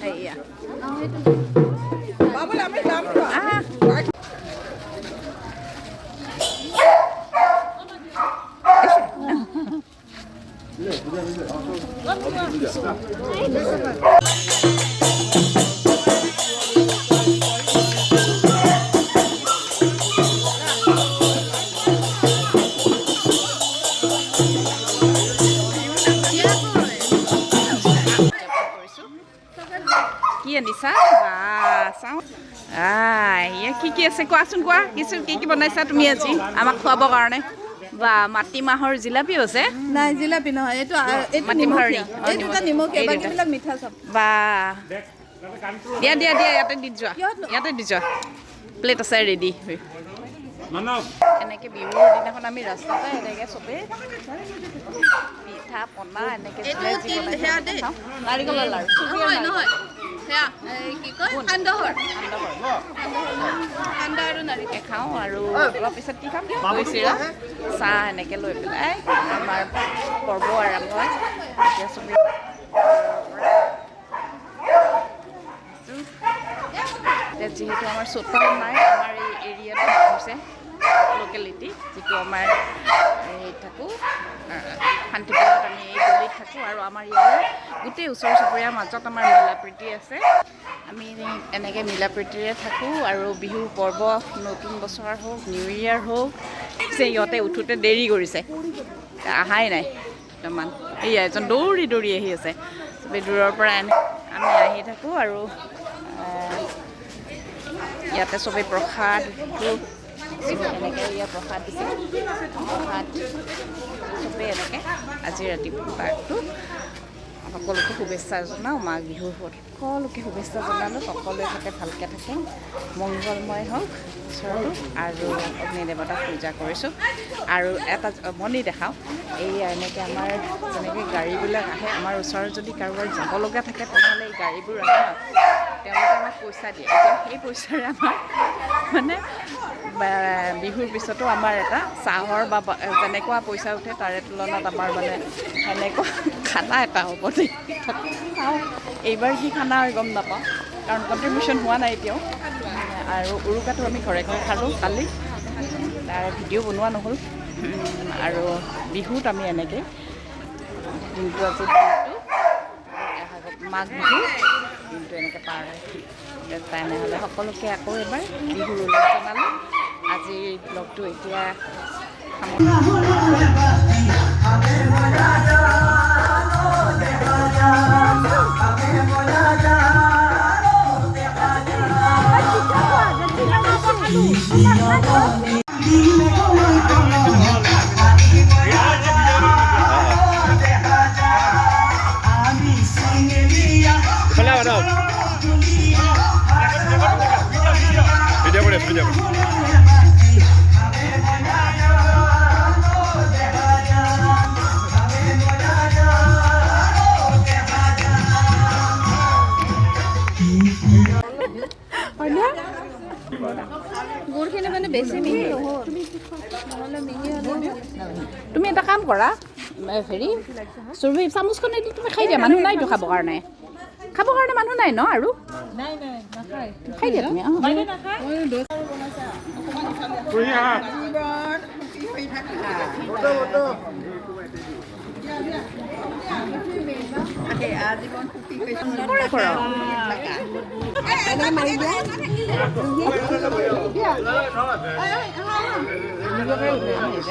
এয়া কি আনিছা বা চাওঁ কি আছে কোৱাচোন কোৱা কি বনাইছা তুমি আজি আমাক খুৱাবৰ কাৰণে বা মাটিমাহৰ জিলাপিও আছে নাই জিলাপি নহয় এইটো মাটিমাহৰ মিঠা চব বা দিয়া ইয়াতে দি যোৱা প্লেট আছে ৰেডি এনেকৈ বিহুৰ দিনাখন আমি ৰাস্তাতে এনেকৈ চবেই পিঠা পনা এনেকৈ নাৰিকলৰ লাড়ু খাওঁ আৰু অলপ পিছত কি খাম দৈ চিৰা চাহ এনেকৈ লৈ পেলাই আমাৰ পৰ্ব আৰম্ভ হয় এতিয়া চবেই যিহেতু আমাৰ চোতাল নাই আমাৰ এই এৰিয়াটো হৈছে লোকেলিটি যিটো আমাৰ থাকোঁ শান্তিপুৰত আমি এই গলিত থাকোঁ আৰু আমাৰ ইয়াৰ গোটেই ওচৰ চুবুৰীয়াৰ মাজত আমাৰ মিলা প্ৰীতি আছে আমি এনেকৈ মিলা প্ৰীতিৰে থাকোঁ আৰু বিহু পৰ্ব নতুন বছৰ হওক নিউ ইয়েৰ হওক পিছে ইহঁতে উঠোঁতে দেৰি কৰিছে অহাই নাই বৰ্তমান এয়া এজন দৌৰি আহি আছে চবেই দূৰৰ পৰা আমি আহি থাকোঁ আৰু ইয়াতে চবেই প্ৰসাদ এনেকৈ ইয়াত প্ৰসাদ দিছে প্ৰসাদ চবেই এনেকৈ আজি ৰাতিপুৱাটো সকলোকে শুভেচ্ছা জনাওঁ মাঘ বিহুৰ সকলোকে শুভেচ্ছা জনালোঁ সকলোৱে যাতে ভালকৈ থাকে মংগলময় হওক বছৰটো আৰু অগ্নি দেৱতাক পূজা কৰিছোঁ আৰু এটা মনি দেখাওঁ এইয়া এনেকৈ আমাৰ যেনেকৈ গাড়ীবিলাক আহে আমাৰ ওচৰত যদি কাৰোবাৰ যাব লগা থাকে তেনেহ'লে এই গাড়ীবোৰ আহে তেওঁলোকে আমাক পইচা দিয়ে এতিয়া সেই পইচাৰে আমাৰ মানে বিহুৰ পিছতো আমাৰ এটা চাহৰ বা যেনেকুৱা পইচা উঠে তাৰে তুলনাত আমাৰ মানে সেনেকুৱা খানা এটা হ'ব দেই চাওঁ এইবাৰ কি খানা আৰু গম নাপাওঁ কাৰণ কণ্ট্ৰিবিউশ্যন হোৱা নাই এতিয়াও আৰু উৰুকাটো আমি ঘৰে খালোঁ কালি তাৰ ভিডিঅ' বনোৱা নহ'ল আৰু বিহুত আমি এনেকৈ দিনটো আজি দিনটো মাঘ বিহু দিনটো এনেকৈ পাৰ হয় তেনেহ'লে সকলোকে আকৌ এবাৰ বিহুৰ ওলগ জনালোঁ আজিৰ ব্লগটো এতিয়া গুড়খিনি মানে বেছি মিহি নহ'লে মিহি হ'লে তুমি এটা কাম কৰা হেৰি চুৰভি চামুচখনেদি তুমি খাই দিয়া মানুহ নাইতো খাবৰ কাৰণে মানুহ নাই ন আৰু খাই দিয়া তুমি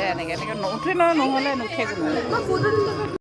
এনেকৈ নুঠে নহ'লে নুঠে কোনো